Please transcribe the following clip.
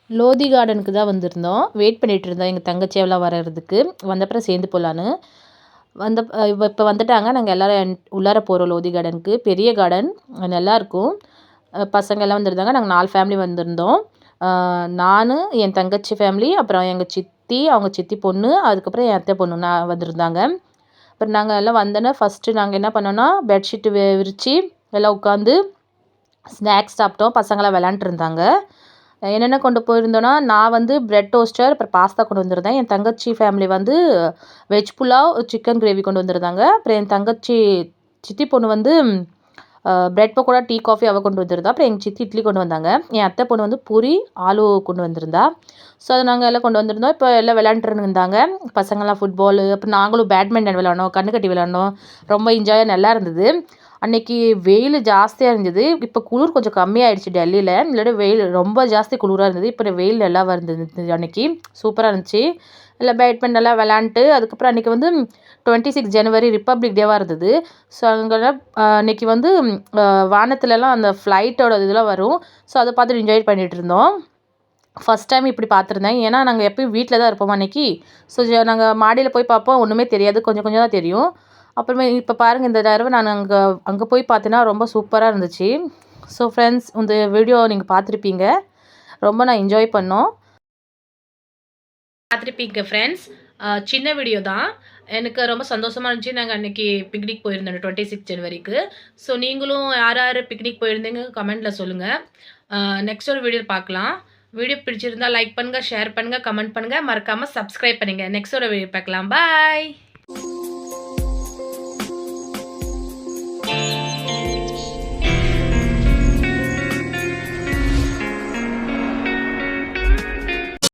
லோதி கார்டனுக்கு தான் வந்திருந்தோம். வெயிட் பண்ணிட்டு இருந்தோம் எங்கள் தங்கச்சி எல்லாம் வர்றதுக்கு. வந்தப்புறம் சேர்ந்து போகலான்னு. வந்த இப்போ வந்துட்டாங்க. நாங்கள் எல்லோரும் உள்ளார போகிறோம் லோதி கார்டனுக்கு. பெரிய கார்டன் நல்லாயிருக்கும். பசங்க எல்லாம் வந்திருந்தாங்க. நாங்கள் 4 ஃபேமிலி வந்திருந்தோம். நான், என் தங்கச்சி ஃபேமிலி, அப்புறம் எங்கள் சித்தி, அவங்க சித்தி பொண்ணு, அதுக்கப்புறம் என் அத்தை பொண்ணு நான் வந்திருந்தாங்க. அப்புறம் நாங்கள் எல்லாம் வந்தோன்னே ஃபஸ்ட்டு நாங்கள் என்ன பண்ணோன்னா பெட்ஷீட்டு விரித்து எல்லாம் உட்காந்து ஸ்நாக்ஸ் சாப்பிட்டோம். பசங்களாம் விளாண்டுருந்தாங்க. என்னென்ன கொண்டு போயிருந்தோன்னா, நான் வந்து பிரெட் டோஸ்டர், அப்புறம் பாஸ்தா கொண்டு வந்திருந்தேன். என் தங்கச்சி ஃபேமிலி வந்து வெஜ் புலாவ், சிக்கன் கிரேவி கொண்டு வந்திருந்தாங்க. அப்புறம் என் தங்கச்சி சித்தி பொண்ணு வந்து பிரெட் பக்கோடா, டீ, காஃபி அவள் கொண்டு வந்திருந்தா. அப்புறம் எங்கள் சித்தி இட்லி கொண்டு வந்தாங்க. என் அத்தை பொண்ணு வந்து பூரி, ஆலு கொண்டு வந்திருந்தா. ஸோ அதை நாங்கள் எல்லாம் கொண்டு வந்திருந்தோம். இப்போ எல்லாம் விளையாண்டுட்டு இருந்தாங்க பசங்கள்லாம் ஃபுட்பாலு. அப்புறம் நாங்களும் பேட்மிண்டன் விளாண்டோம், கண்ணு கட்டி விளாண்டோம். ரொம்ப என்ஜாயாக நல்லா இருந்தது. அன்றைக்கி வெயில் ஜாஸ்தியாக இருந்தது. இப்போ குளிர் கொஞ்சம் கம்மியாகிடுச்சு டெல்லியில். இல்லாட்டி வெயில் ரொம்ப ஜாஸ்தி குளிராக இருந்தது. இப்போ வெயில் நல்லா இருந்தது. அன்றைக்கி சூப்பராக இருந்துச்சு. எல்லாம் பேட்மிண்டன் எல்லாம் விளாண்டுட்டு அதுக்கப்புறம் அன்றைக்கி வந்து 26 ஜனவரி ரிப்பப்ளிக் டேவாக இருந்தது. ஸோ அங்கெல்லாம் அன்றைக்கி வந்து வானத்துலலாம் அந்த ஃப்ளைட்டோட இதெல்லாம் வரும். ஸோ அதை பார்த்துட்டு என்ஜாய் பண்ணிகிட்டு இருந்தோம். ஃபஸ்ட் டைம் இப்படி பார்த்துருந்தேன். ஏன்னா நாங்கள் எப்போயும் வீட்டில் தான் இருப்போம் அன்றைக்கி. ஸோ நாங்கள் மாடியில் போய் பார்ப்போம், ஒன்றுமே தெரியாது, கொஞ்சம் கொஞ்சம் தான் தெரியும். அப்புறமே இப்போ பாருங்கள், இந்த தடவை நான் அங்கே போய் பார்த்தேன்னா ரொம்ப சூப்பராக இருந்துச்சு. ஸோ ஃப்ரெண்ட்ஸ், இந்த வீடியோ நீங்கள் பார்த்துருப்பீங்க. ரொம்ப நான் என்ஜாய் பண்ணோம். பார்த்துருப்பீங்க ஃப்ரெண்ட்ஸ். சின்ன வீடியோ தான். எனக்கு ரொம்ப சந்தோஷமாக இருந்துச்சு. நாங்கள் அன்றைக்கி பிக்னிக் போயிருந்தோம் 26 ஜனவரிக்கு. ஸோ நீங்களும் யார் யார் பிக்னிக் போயிருந்தீங்க கமெண்ட்டில் சொல்லுங்கள். நெக்ஸ்ட் ஒரு வீடியோ பார்க்கலாம். வீடியோ பிடிச்சிருந்தால் லைக் பண்ணுங்கள், ஷேர் பண்ணுங்கள், கமெண்ட் பண்ணுங்கள், மறக்காமல் சப்ஸ்கிரைப் பண்ணுங்கள். நெக்ஸ்ட் ஒரு வீடியோ பார்க்கலாம். பாய்.